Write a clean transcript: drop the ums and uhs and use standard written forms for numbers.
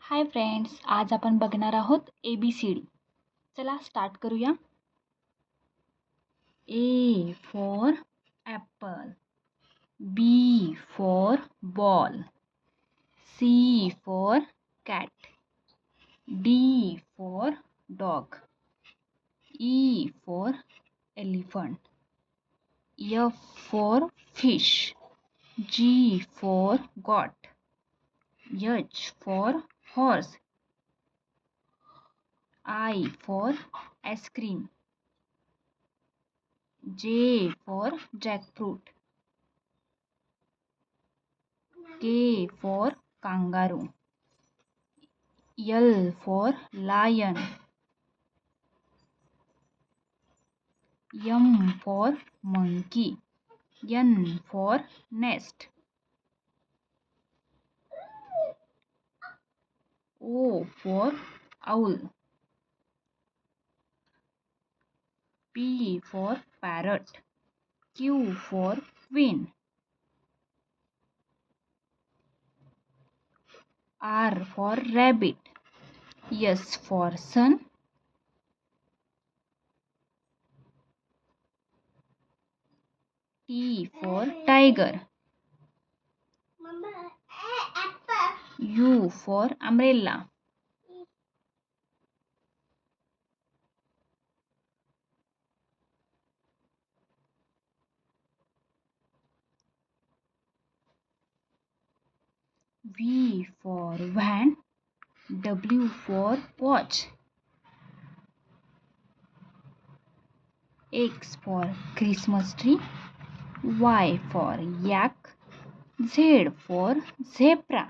Hi friends, आज आपण बघणार आहोत ABCD. चला स्टार्ट करूया. A for apple, B for ball, C for cat, D for dog, E for elephant, F for fish, G for goat, H for horse, I for ice cream, J for jackfruit, K for kangaroo, L for lion, M for monkey, N for nest, O for owl, P for parrot, Q for queen, R for rabbit, S for sun, T for tiger, U for umbrella, V for van, W for watch, X for Christmas tree, Y for yak, Z for zebra.